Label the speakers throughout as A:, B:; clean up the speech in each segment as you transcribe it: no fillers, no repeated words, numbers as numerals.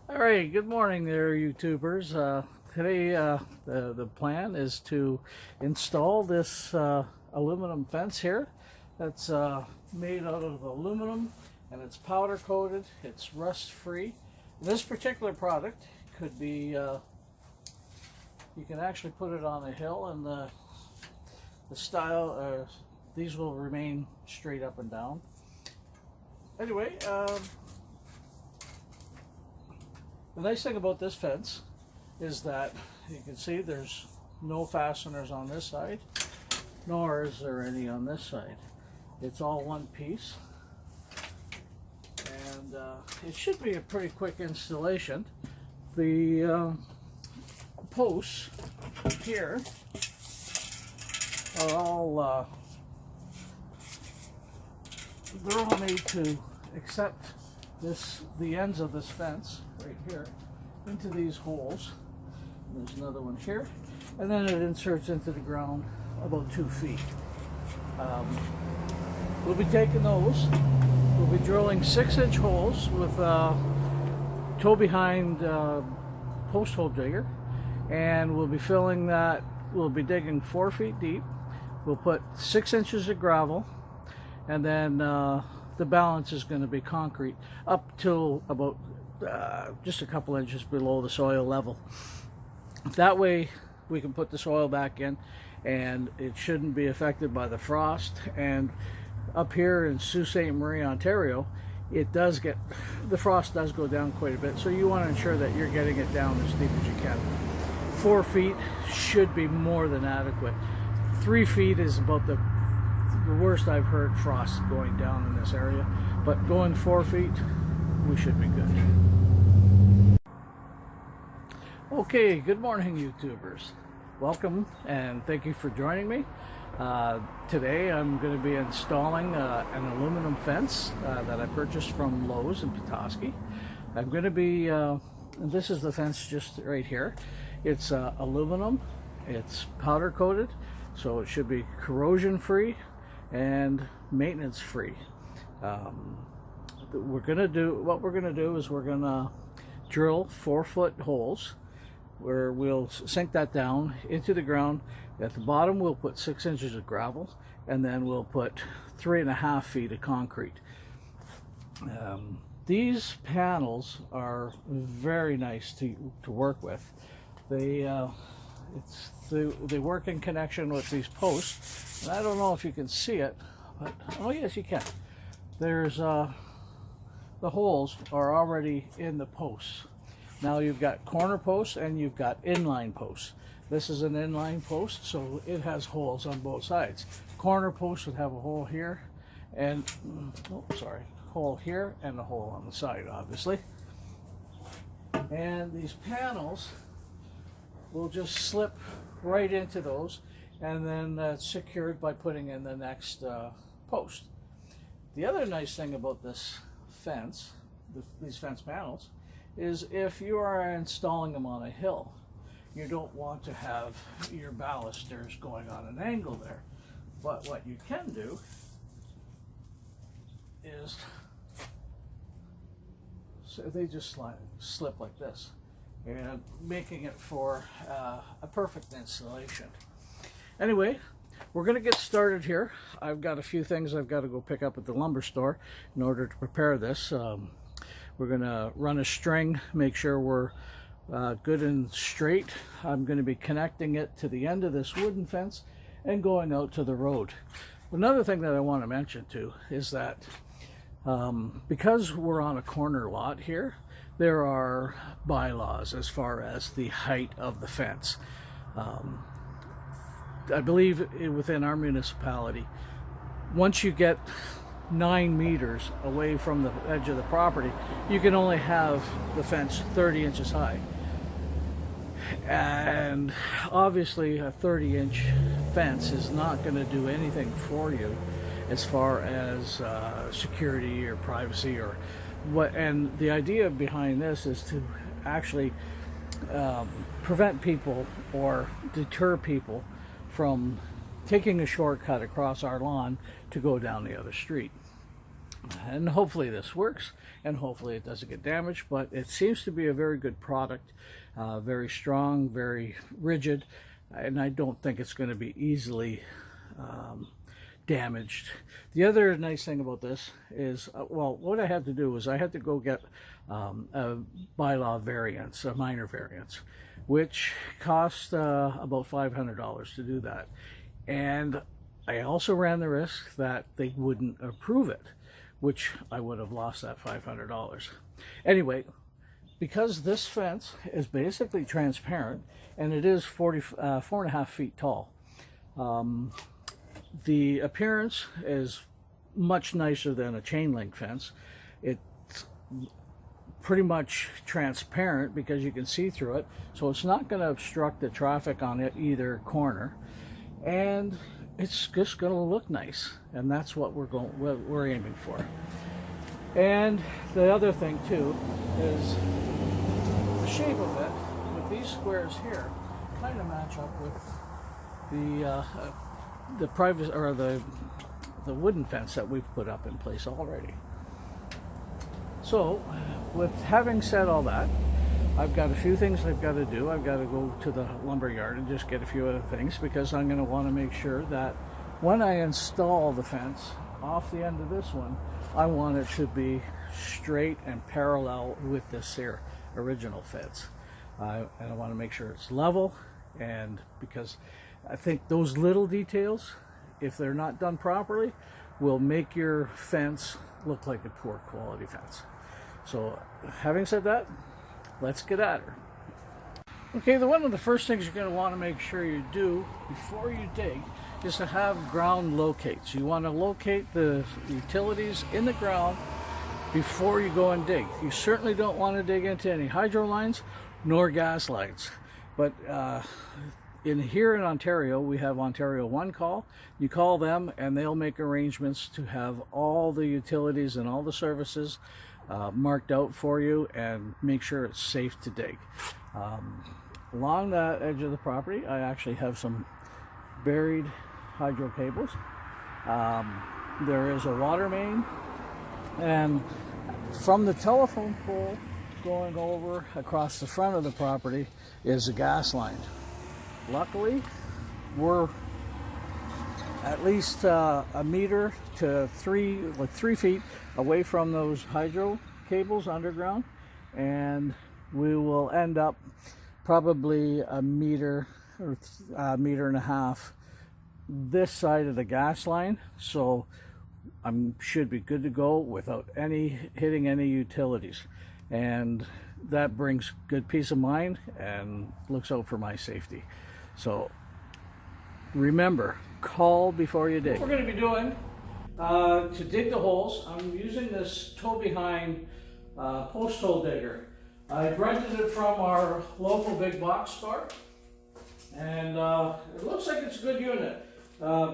A: All right, good morning there, YouTubers. Today, the plan is to install this aluminum fence here. That's made out of aluminum and it's powder coated. It's rust free. This particular product could be, you can actually put it on a hill, and the style, these will remain straight up and down. Anyway, the nice thing about this fence is that you can see there's no fasteners on this side, nor is there any on this side. It's all one piece, and it should be a pretty quick installation. The posts here are all they're all made to accept the ends of this fence right here into these holes. There's another one here, and then it inserts into the ground about 2 feet. We'll be taking those. We'll be drilling 6-inch holes with toe behind post hole digger, and we'll be filling that. We'll be digging 4 feet deep. We'll put 6 inches of gravel, and then the balance is going to be concrete up till about just a couple inches below the soil level. That way we can put the soil back in and it shouldn't be affected by the frost. And up here in Sault Ste. Marie, Ontario, the frost does go down quite a bit, so you want to ensure that you're getting it down as deep as you can. 4 feet should be more than adequate. 3 feet is about the worst I've heard frost going down in this area, but going 4 feet, we should be good. Okay, good morning, YouTubers. Welcome and thank you for joining me. Today I'm going to be installing an aluminum fence that I purchased from Lowe's in Petoskey. I'm going to be, this is the fence just right here. It's aluminum, it's powder coated, so it should be corrosion free and maintenance free. What we're gonna do is we're gonna drill 4-foot holes where we'll sink that down into the ground. At the bottom we'll put 6 inches of gravel, and then we'll put 3.5 feet of concrete. These panels are very nice to work with. They work in connection with these posts, and I don't know if you can see it, but oh yes, you can. There's the holes are already in the posts. Now you've got corner posts and you've got inline posts. This is an inline post, so it has holes on both sides. Corner post would have a hole here and hole here and a hole on the side, obviously. And these panels will just slip right into those, and then that's secured by putting in the next post. The other nice thing about this fence, these fence panels, is if you are installing them on a hill, you don't want to have your balusters going on an angle there. But what you can do is, so they just slip like this, and making it for a perfect installation. Anyway, we're going to get started here. I've got a few things I've got to go pick up at the lumber store in order to prepare this. We're going to run a string, make sure we're good and straight. I'm going to be connecting it to the end of this wooden fence and going out to the road. Another thing that I want to mention too is that because we're on a corner lot here, there are bylaws as far as the height of the fence. I believe within our municipality, once you get 9 meters away from the edge of the property, you can only have the fence 30 inches high. And obviously a 30-inch fence is not going to do anything for you as far as security or privacy or what. And the idea behind this is to actually prevent people or deter people from taking a shortcut across our lawn to go down the other street. And hopefully this works, and hopefully it doesn't get damaged, but it seems to be a very good product, very strong, very rigid, and I don't think it's going to be easily damaged. The other nice thing about this is, well, what I had to do was I had to go get a bylaw variance, a minor variance, which cost about $500 to do that. And I also ran the risk that they wouldn't approve it, which I would have lost that $500. Anyway, because this fence is basically transparent and it is 4.5 feet tall, the appearance is much nicer than a chain link fence. It's pretty much transparent because you can see through it, so it's not going to obstruct the traffic on either corner, and it's just going to look nice, and that's what we're aiming for. And the other thing too is the shape of it, with these squares here, kind of match up with the private, or the wooden fence that we've put up in place already. So, with having said all that, I've got a few things I've got to do. I've got to go to the lumber yard and just get a few other things, because I'm going to want to make sure that when I install the fence off the end of this one, I want it to be straight and parallel with this here original fence. And I want to make sure it's level, and because I think those little details, if they're not done properly, will make your fence look like a poor quality fence. So having said that, let's get at her. Okay, one of the first things you're going to want to make sure you do before you dig is to have ground locates. You want to locate the utilities in the ground before you go and dig. You certainly don't want to dig into any hydro lines nor gas lines. But here in Ontario, we have Ontario One Call. You call them and they'll make arrangements to have all the utilities and all the services marked out for you and make sure it's safe to dig. Along that edge of the property, I actually have some buried hydro cables. There is a water main, and from the telephone pole going over across the front of the property is a gas line. Luckily, we're at least a meter to 3 feet away from those hydro cables underground, and we will end up probably a meter or a meter and a half this side of the gas line, so I should be good to go without hitting any utilities, and that brings good peace of mind and looks out for my safety. So remember, call before you dig. What we're going to be doing to dig the holes, I'm using this toe-behind post hole digger. I rented it from our local big box store, and it looks like it's a good unit.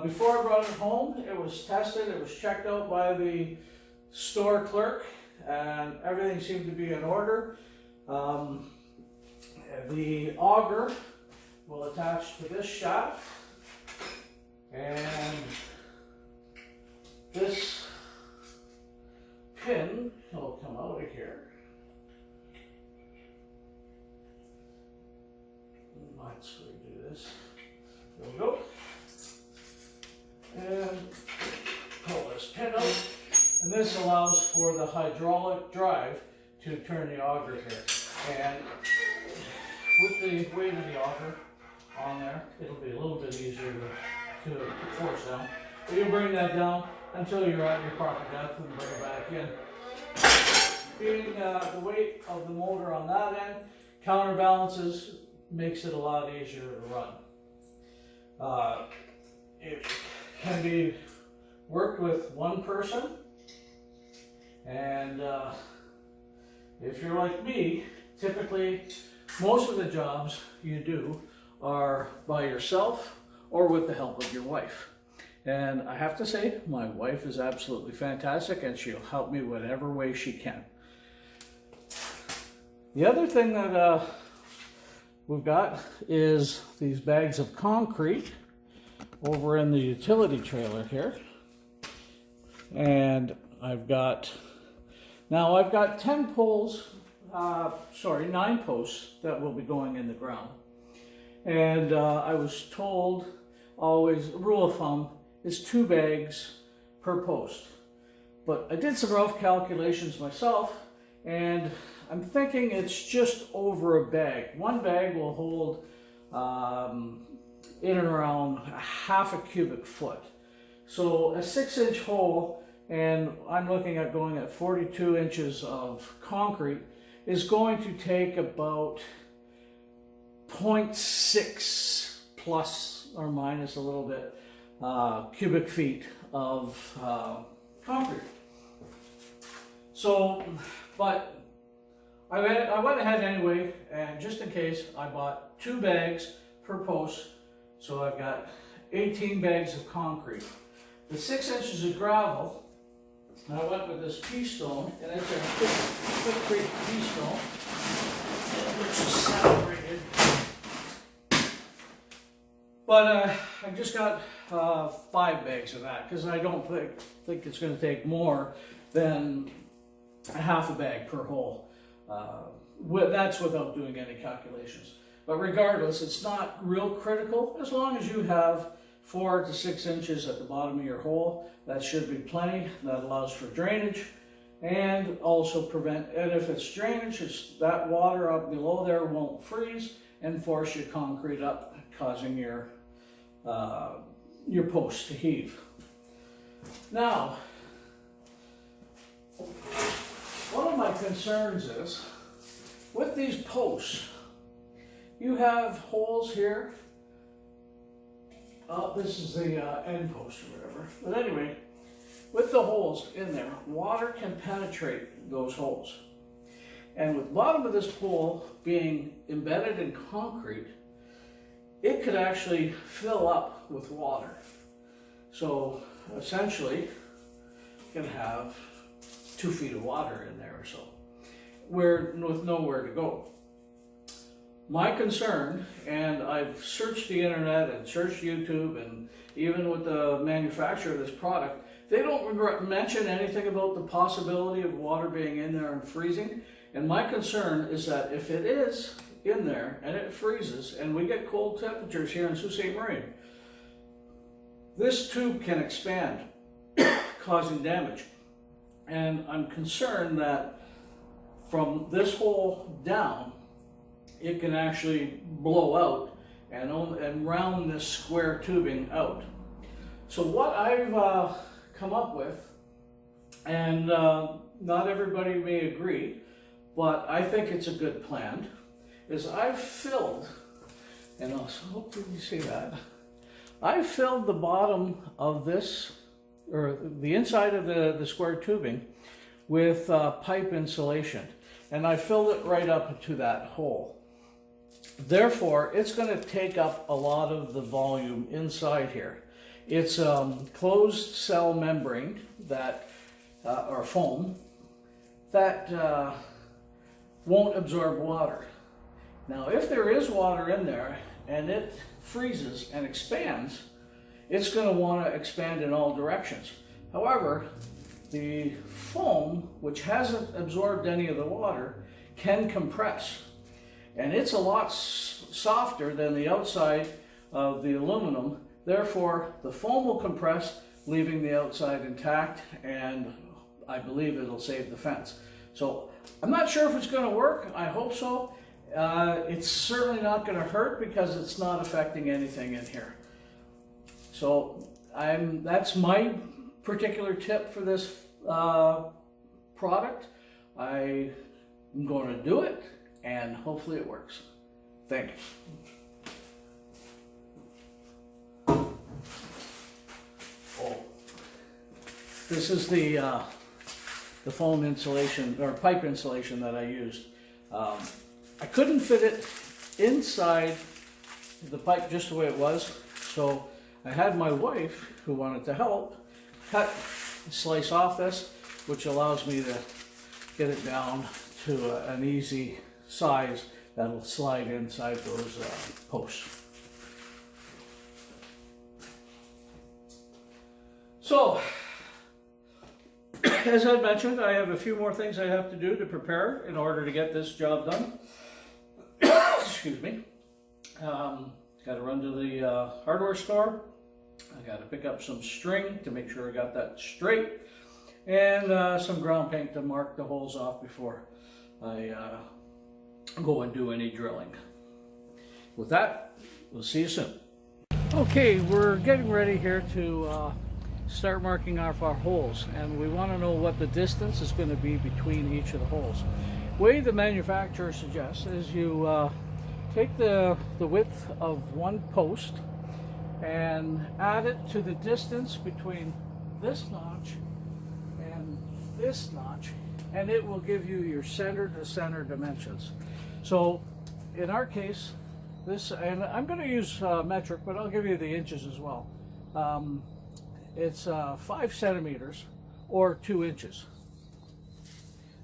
A: Before I brought it home, it was tested, it was checked out by the store clerk, and everything seemed to be in order. The auger will attach to this shaft, and this pin will come out of here. Let's redo this. There we go. And pull this pin out. And this allows for the hydraulic drive to turn the auger here. And with the weight of the auger on there, it'll be a little bit easier to force down. But you bring that down until you're at your proper depth and bring it back in. Being the weight of the motor on that end counterbalances, makes it a lot easier to run. It can be worked with one person, and if you're like me, typically most of the jobs you do are by yourself or with the help of your wife. And I have to say, my wife is absolutely fantastic, and she'll help me whatever way she can. The other thing that we've got is these bags of concrete over in the utility trailer here. And I've got 10 poles, 9 posts that will be going in the ground. And I was told, always, rule of thumb is 2 bags per post. But I did some rough calculations myself, and I'm thinking it's just over a bag. 1 bag will hold in and around half a cubic foot. So a 6-inch hole, and I'm looking at going at 42 inches of concrete, is going to take about 0.6 plus or minus a little bit cubic feet of concrete. So, but I went ahead anyway, and just in case, I bought 2 bags per post, so I've got 18 bags of concrete. The 6 inches of gravel, I went with this pea stone, and it's a quick pea stone, which is separated. But I just got 5 bags of that, because I don't think it's going to take more than half a bag per hole. That's without doing any calculations. But regardless, it's not real critical. As long as you have 4 to 6 inches at the bottom of your hole, that should be plenty. That allows for drainage and also prevent, and if it's drainage, that water up below there won't freeze and force your concrete up, causing your post to heave. Now, one of my concerns is, with these posts, you have holes here. This is the end post or whatever. But anyway, with the holes in there, water can penetrate those holes. And with the bottom of this pole being embedded in concrete, it could actually fill up with water. So essentially, you can have 2 feet of water in there or so, with nowhere to go. My concern, and I've searched the internet and searched YouTube, and even with the manufacturer of this product, they don't mention anything about the possibility of water being in there and freezing. And my concern is that if it is in there and it freezes, and we get cold temperatures here in Sault Ste. Marie, this tube can expand, causing damage. And I'm concerned that from this hole down, it can actually blow out and round this square tubing out. So what I've come up with, and not everybody may agree, but I think it's a good plan, is I've filled, and also hopefully you see that, I filled the bottom of this, or the inside of the square tubing, with pipe insulation, and I filled it right up to that hole. Therefore, it's going to take up a lot of the volume inside here. It's closed cell membrane that, or foam, that won't absorb water. Now, if there is water in there and it freezes and expands, it's going to want to expand in all directions. However, the foam, which hasn't absorbed any of the water, can compress. And it's a lot softer than the outside of the aluminum. Therefore, the foam will compress, leaving the outside intact, and I believe it'll save the fence. So I'm not sure if it's going to work. I hope so. It's certainly not going to hurt because it's not affecting anything in here. So that's my particular tip for this product. I'm going to do it, and hopefully it works. Thank you. Oh. This is the foam insulation, or pipe insulation that I used. I couldn't fit it inside the pipe just the way it was, so I had my wife, who wanted to help, slice off this, which allows me to get it down to an easy size that'll slide inside those posts. So, as I mentioned, I have a few more things I have to do to prepare in order to get this job done. Excuse me. Got to run to the hardware store. I got to pick up some string to make sure I got that straight, and some ground paint to mark the holes off before I go and do any drilling. With that, we'll see you soon. Okay, we're getting ready here to start marking off our holes, and we want to know what the distance is going to be between each of the holes. The way the manufacturer suggests is you take the width of one post and add it to the distance between this notch and this notch, and it will give you your center to center dimensions. So in our case, this, and I'm going to use metric, but I'll give you the inches as well. It's 5 centimeters or 2 inches.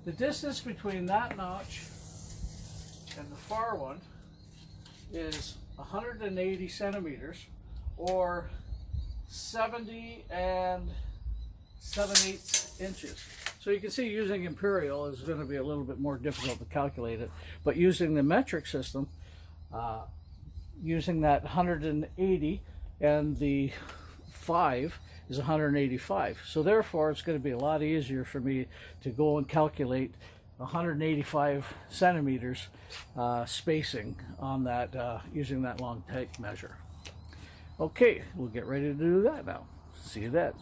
A: The distance between that notch and the far one is 180 centimeters or 70 and 7/8 inches. So you can see using imperial is going to be a little bit more difficult to calculate it, but using the metric system, using that 180 and the 5 is 185. So therefore it's going to be a lot easier for me to go and calculate 185 centimeters spacing on that using that long tape measure. Okay, we'll get ready to do that now. See you then.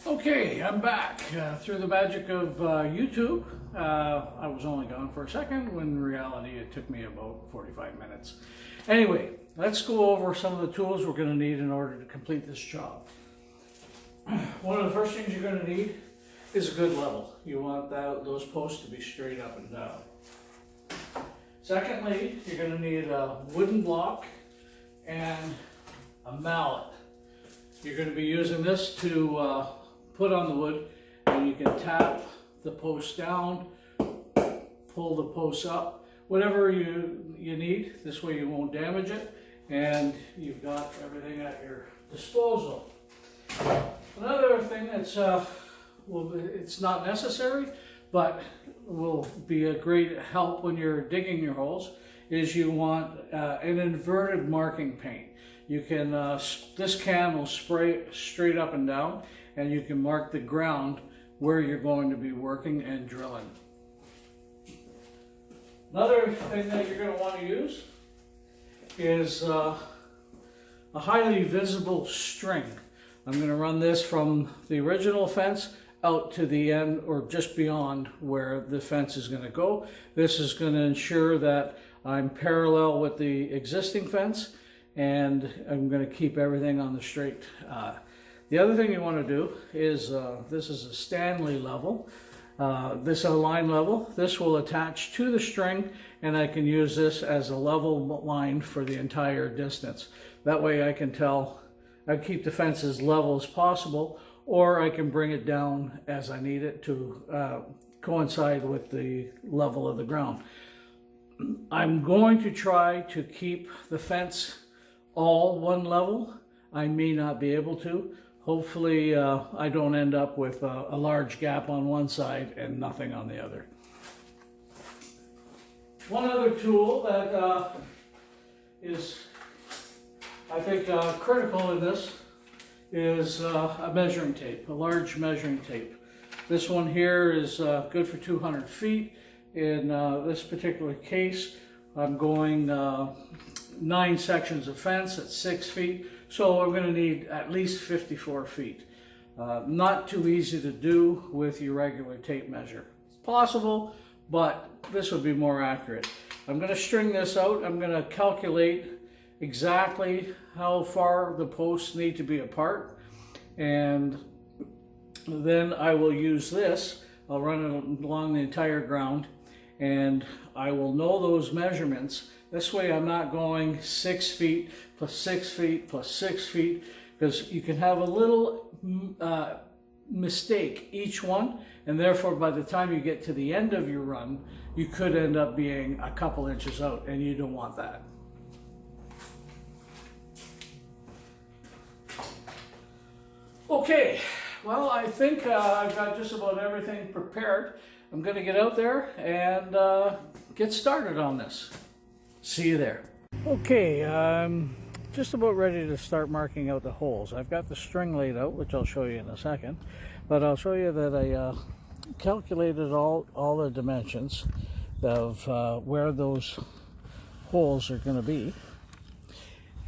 A: Okay, I'm back through the magic of YouTube. I was only gone for a second, when in reality it took me about 45 minutes. Anyway, let's go over some of the tools we're going to need in order to complete this job. One of the first things you're going to need is a good level. You want those posts to be straight up and down. Secondly, you're going to need a wooden block and a mallet. You're going to be using this to put on the wood, and you can tap the post down, pull the post up, whatever you need. This way you won't damage it, and you've got everything at your disposal. Another thing that's it's not necessary, but will be a great help when you're digging your holes, is you want an inverted marking paint. You can this can will spray straight up and down, and you can mark the ground where you're going to be working and drilling. Another thing that you're going to want to use is a highly visible string. I'm going to run this from the original fence out to the end, or just beyond where the fence is going to go. This is going to ensure that I'm parallel with the existing fence, and I'm going to keep everything on the straight. The other thing you want to do is, this is a Stanley level. This is a line level. This will attach to the string, and I can use this as a level line for the entire distance. That way I can tell, I keep the fence as level as possible, or I can bring it down as I need it to coincide with the level of the ground. I'm going to try to keep the fence all one level. I may not be able to. Hopefully I don't end up with a large gap on one side and nothing on the other. One other tool that is, I think, critical in this is a measuring tape, a large measuring tape. This one here is good for 200 feet. In this particular case, I'm going 9 sections of fence at 6 feet, so I'm going to need at least 54 feet. Not too easy to do with your regular tape measure. It's possible, but this would be more accurate. I'm going to string this out. I'm going to calculate exactly how far the posts need to be apart, and then I will use this. I'll run it along the entire ground, and I will know those measurements. This way I'm not going 6 feet plus 6 feet plus 6 feet, because you can have a little mistake each one, and therefore by the time you get to the end of your run, you could end up being a couple inches out, and you don't want that. Okay, Well, I think I've got just about everything prepared. I'm going to get out there and get started on this. See you there. Okay, I'm just about ready to start marking out the holes. I've got the string laid out, which I'll show you in a second, but I'll show you that I calculated all the dimensions of where those holes are going to be,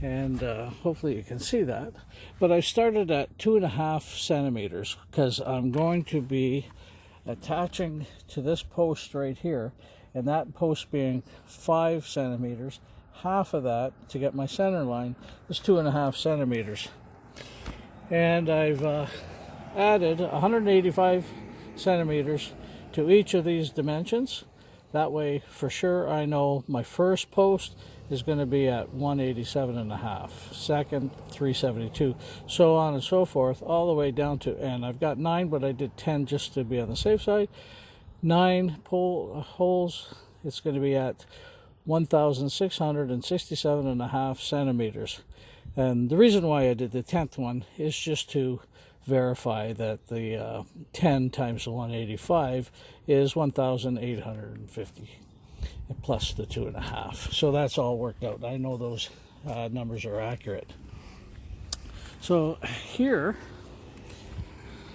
A: and hopefully you can see that. But I started at 2.5 centimeters because I'm going to be attaching to this post right here, and that post being 5 centimeters, half of that to get my center line is 2.5 centimeters. And I've added 185 centimeters to each of these dimensions. That way for sure I know my first post is going to be at 187.5, second 372, so on and so forth, all the way down to, and I've got 9, but I did 10 just to be on the safe side. 9 holes, it's going to be at 1,667.5 centimeters. And the reason why I did the 10th one is just to verify that the 10 times the 185 is 1,850 plus the 2.5. So that's all worked out. I know those numbers are accurate. So here,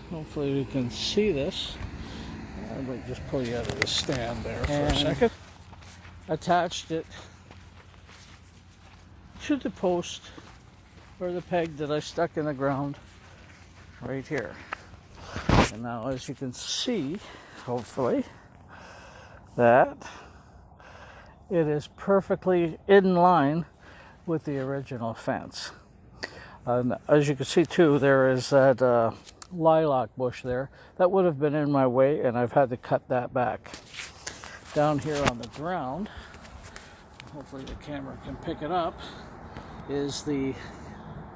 A: hopefully we can see this. I might just pull you out of the stand there for a second. Attached it to the post or the peg that I stuck in the ground right here. And now, as you can see, hopefully, that it is perfectly in line with the original fence. And as you can see too, there is that lilac bush there that would have been in my way, and I've had to cut that back. Down here on the ground, hopefully the camera can pick it up, is the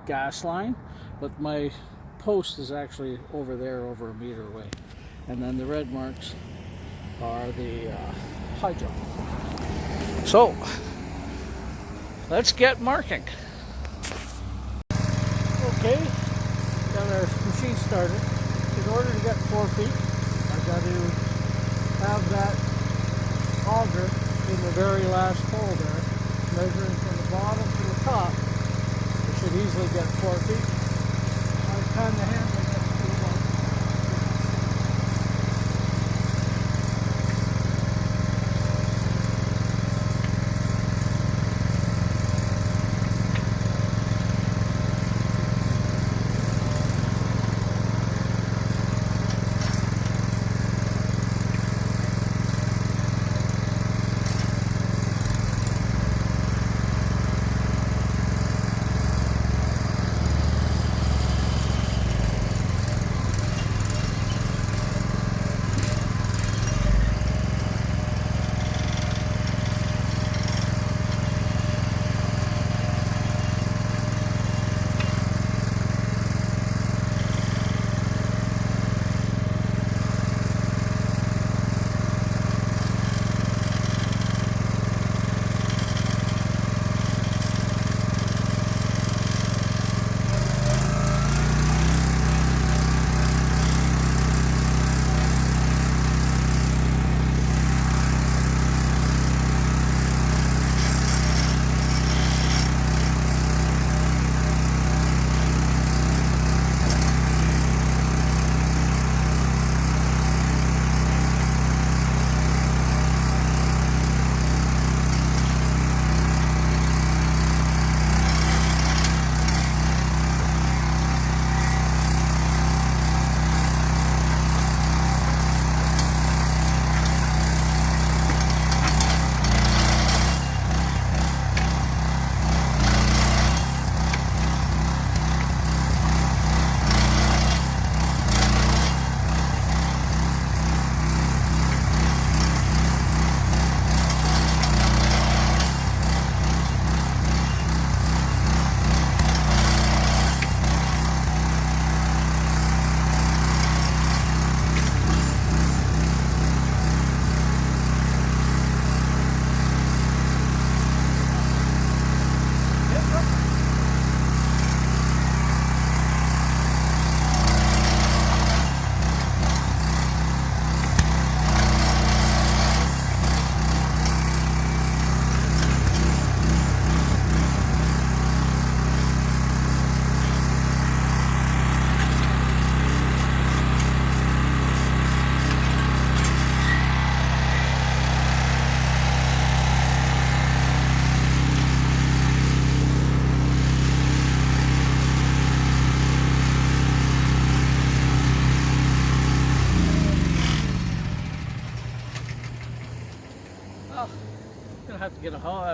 A: gas line, but my post is actually over there, over a meter away. And then the red marks are the hydro. So let's get marking. Okay, got our machine started. In order to get 4 feet, I've got to have that auger in the very last hole there, measuring from the bottom to the top. I should easily get 4 feet. I've kind of handled it too long.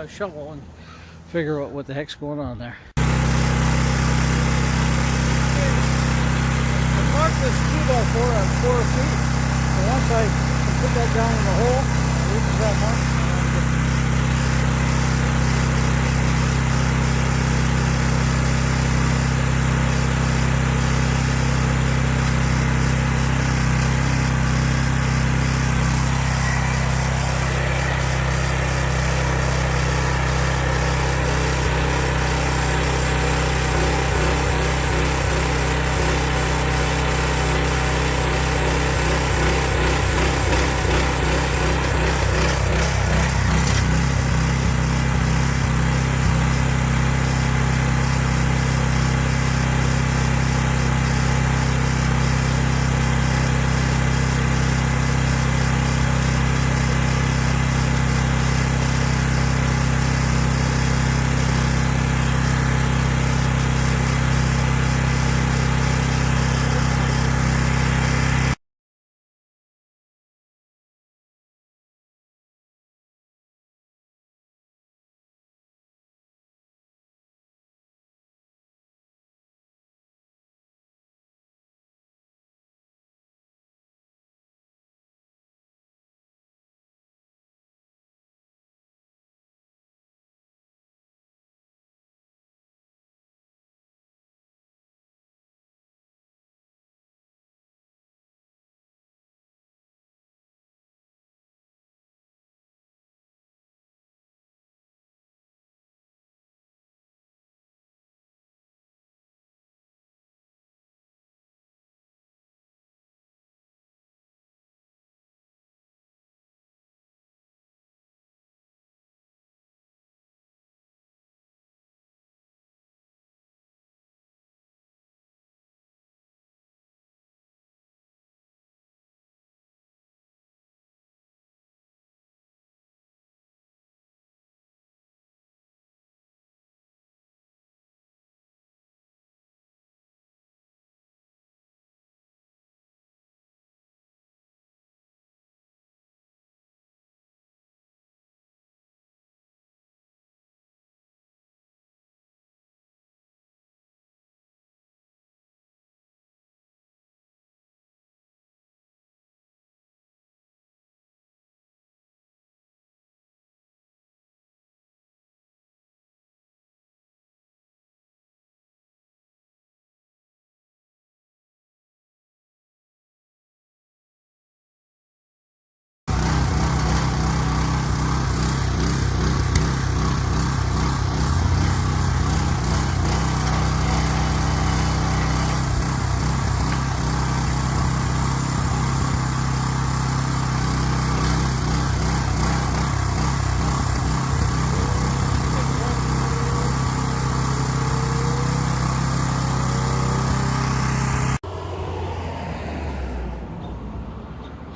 A: shovel and figure out what the heck's going on there. I marked this 2x4 at 4 feet. And once I put that down in the hole, I use that mark.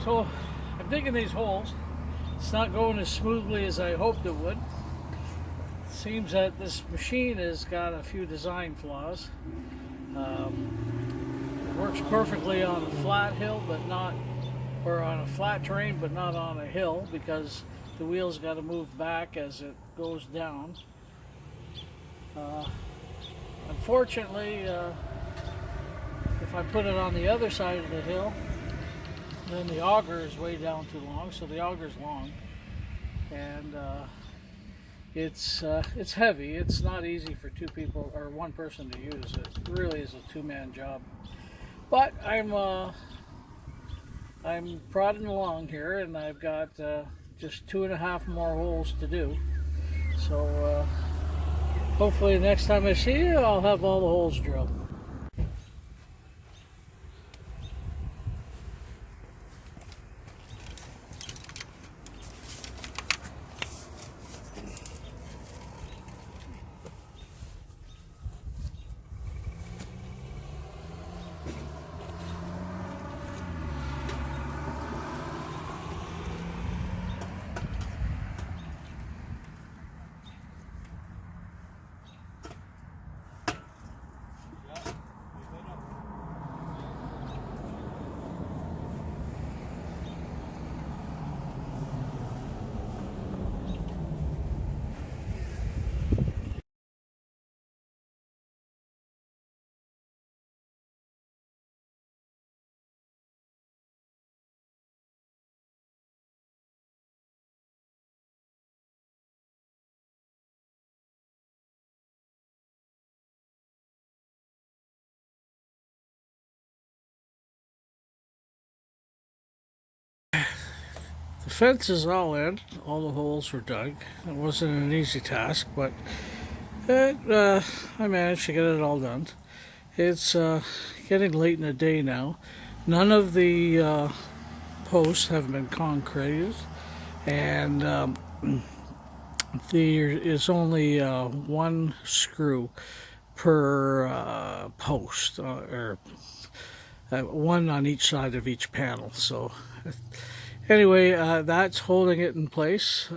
A: So I'm digging these holes. It's not going as smoothly as I hoped it would. It seems that this machine has got a few design flaws. It works perfectly on a flat hill, but not, or on a flat terrain, but not on a hill, because the wheels got to move back as it goes down. Unfortunately, if I put it on the other side of the hill, then the auger is way down too long. So the auger is long, and it's heavy. It's not easy for two people or one person to use. It really is a two-man job. But I'm prodding along here, and I've got just 2.5 more holes to do. So hopefully next time I see you, I'll have all the holes drilled. The fence is all in. All the holes were dug. It wasn't an easy task, but I managed to get it all done. It's getting late in the day now. None of the posts have been concreted, and there is only one screw per post, or one on each side of each panel. So anyway, that's holding it in place.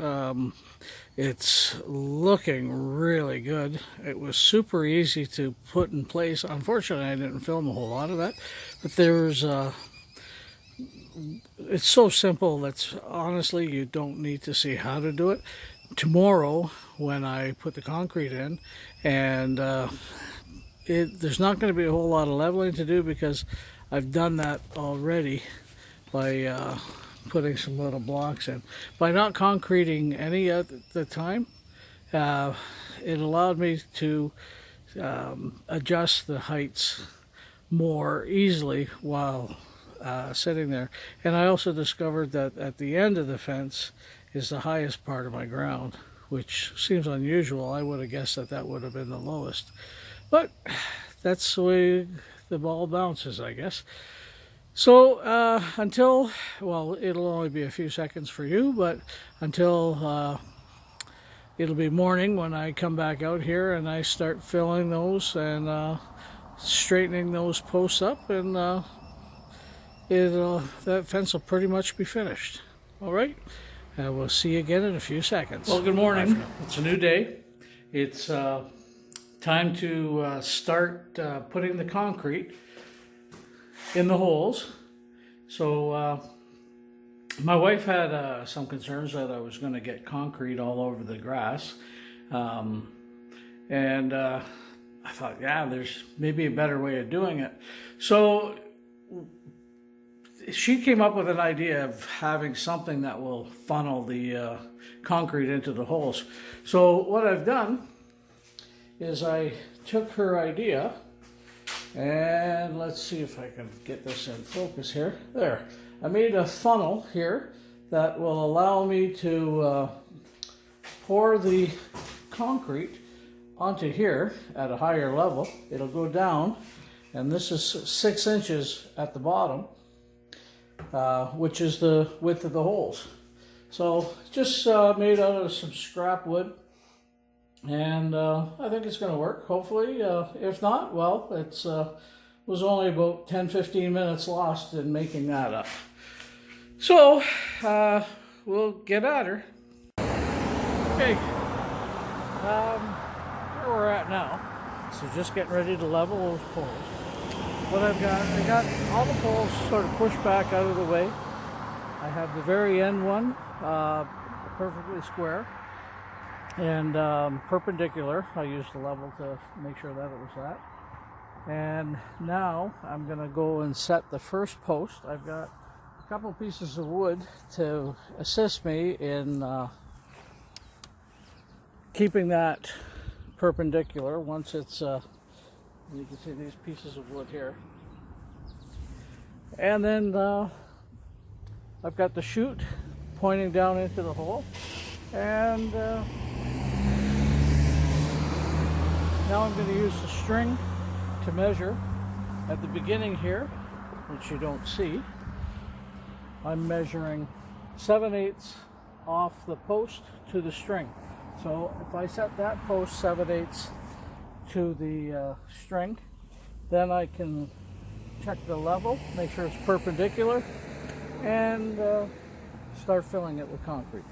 A: It's looking really good. It was super easy to put in place. Unfortunately, I didn't film a whole lot of that, but there's it's so simple that honestly you don't need to see how to do it. Tomorrow, when I put the concrete in, and there's not going to be a whole lot of leveling to do because I've done that already by putting some little blocks in. By not concreting any at the time, it allowed me to adjust the heights more easily while sitting there. And I also discovered that at the end of the fence is the highest part of my ground, which seems unusual. I would have guessed that that would have been the lowest. But that's the way the ball bounces, I guess. So until, well, it'll only be a few seconds for you, but until it'll be morning when I come back out here and I start filling those and straightening those posts up, and that fence will pretty much be finished. All right, and we'll see you again in a few seconds. Well, good morning. It's a new day. It's time to start putting the concrete in the holes. So my wife had some concerns that I was going to get concrete all over the grass, and I thought, yeah, there's maybe a better way of doing it. So she came up with an idea of having something that will funnel the concrete into the holes. So what I've done is I took her idea, and let's see if I can get this in focus here. There. I made a funnel here that will allow me to pour the concrete onto here at a higher level. It'll go down, and this is 6 inches at the bottom, which is the width of the holes. So just made out of some scrap wood, and I think it's going to work, hopefully. If not, well, it's was only about 10-15 minutes lost in making that up. So we'll get at her. Okay, where we're at now. So just getting ready to level those poles. What I got all the poles sort of pushed back out of the way. I have the very end one perfectly square and perpendicular. I used the level to make sure that it was that. And now I'm going to go and set the first post. I've got a couple pieces of wood to assist me in keeping that perpendicular once it's, you can see these pieces of wood here. And then I've got the chute pointing down into the hole. And now I'm going to use the string to measure at the beginning here, which you don't see. I'm measuring 7/8 off the post to the string. So if I set that post 7/8 to the string, then I can check the level, make sure it's perpendicular, and start filling it with concrete.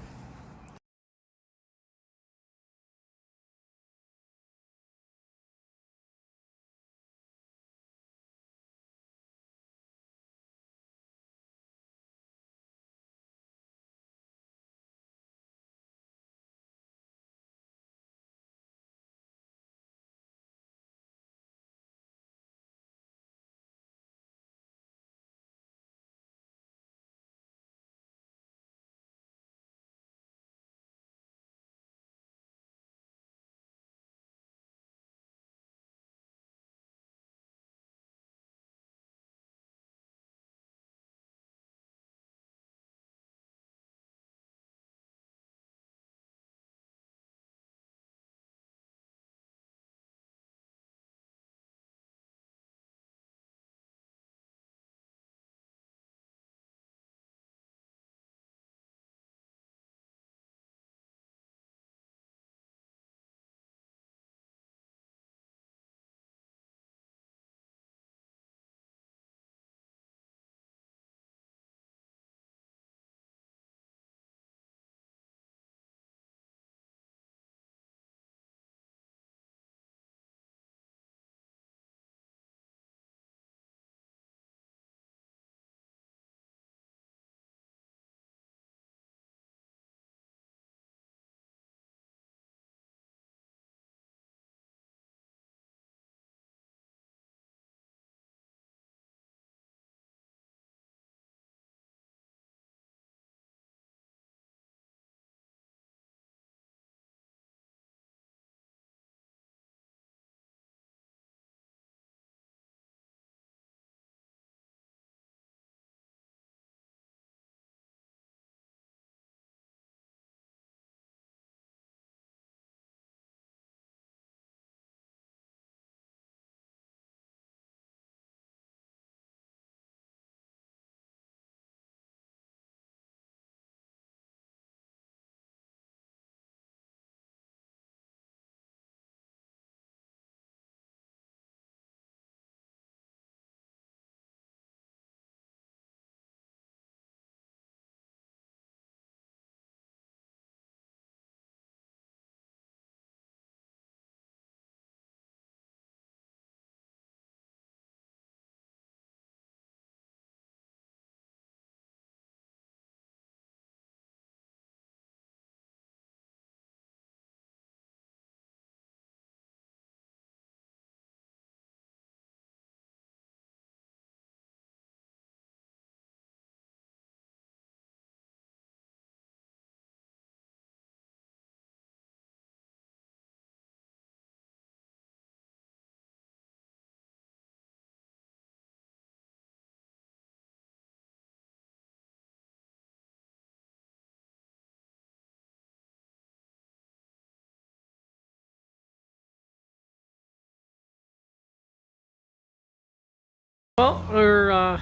A: Well, we're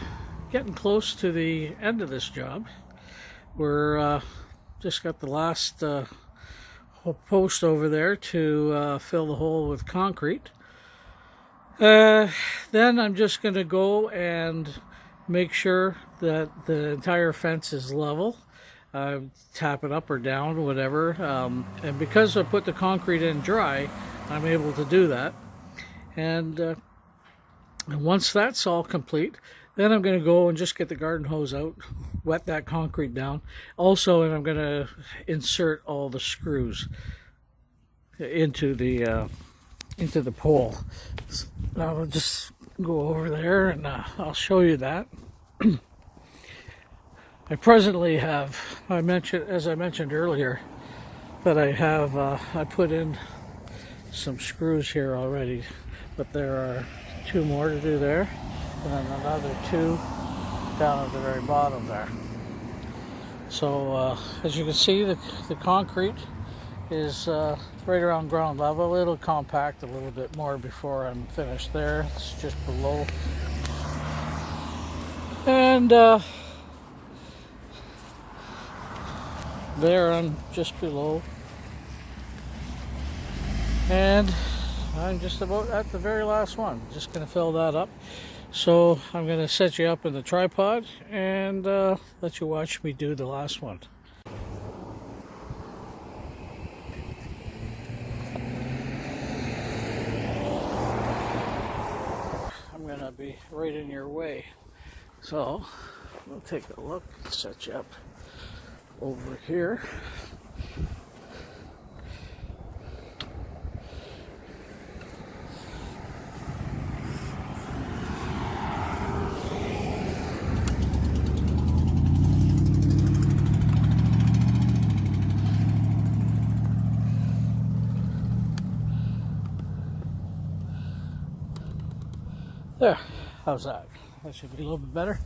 A: getting close to the end of this job. We're just got the last post over there to fill the hole with concrete. Then I'm just going to go and make sure that the entire fence is level. Tap it up or down, whatever. And because I put the concrete in dry, I'm able to do that. And once that's all complete, then I'm going to go and just get the garden hose out, wet that concrete down. Also, and I'm going to insert all the screws into the pole. So I'll just go over there and I'll show you that. I presently have, as I mentioned earlier, that I put in some screws here already, but there are 2 more to do there, and then another 2 down at the very bottom there. So as you can see, the concrete is right around ground level. It'll compact a little bit more before I'm finished there. It's just below. And there I'm just below. And I'm just about at the very last one. Just going to fill that up. So I'm going to set you up in the tripod and let you watch me do the last one. I'm going to be right in your way. So we'll take a look, set you up over here. There, how's that? That should be a little bit better.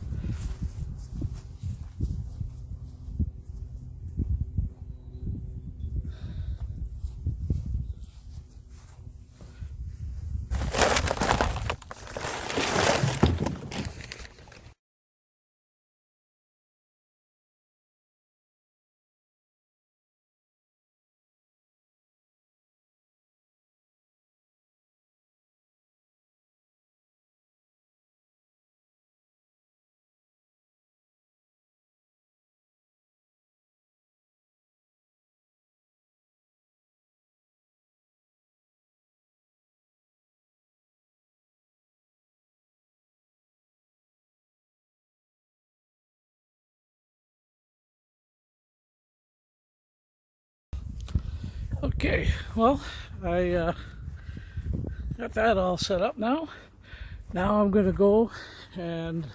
A: Okay, well, I got that all set up now. Now I'm going to go and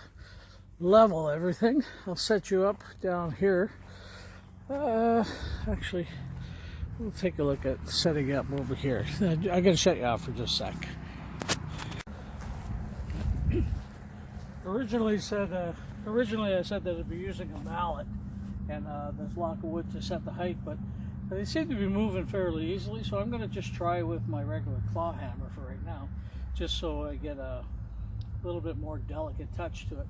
A: level everything. I'll set you up down here. Actually, we'll take a look at setting up over here. I'm going to shut you off for just a sec. Originally I said that I'd be using a mallet and this block of wood to set the height, but they seem to be moving fairly easily, so I'm going to just try with my regular claw hammer for right now, just so I get a little bit more delicate touch to it.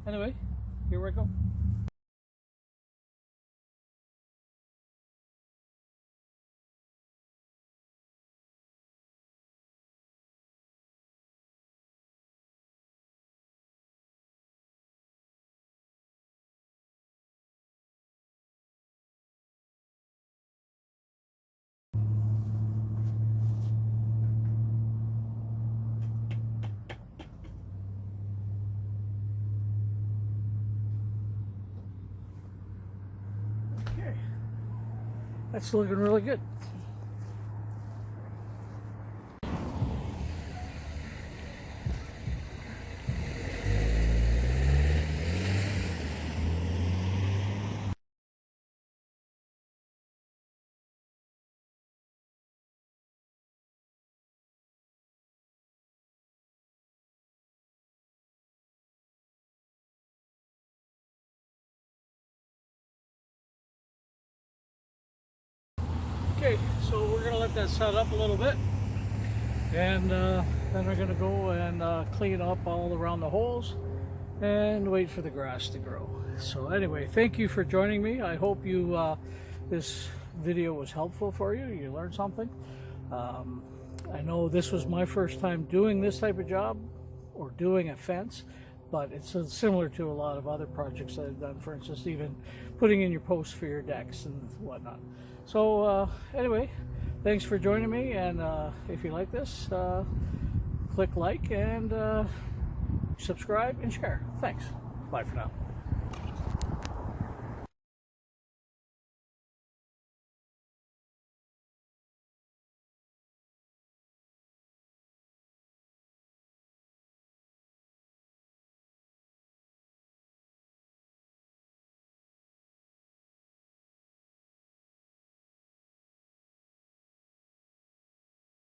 A: Anyway, here we go. Okay, that's looking really good. Okay, so we're going to let that set up a little bit. And then we're going to go and clean up all around the holes and wait for the grass to grow. So anyway, thank you for joining me. I hope you this video was helpful for you. You learned something. I know this was my first time doing this type of job or doing a fence, but it's similar to a lot of other projects that I've done. For instance, even putting in your posts for your decks and whatnot. So anyway, thanks for joining me, and if you like this, click like and subscribe and share. Thanks. Bye for now.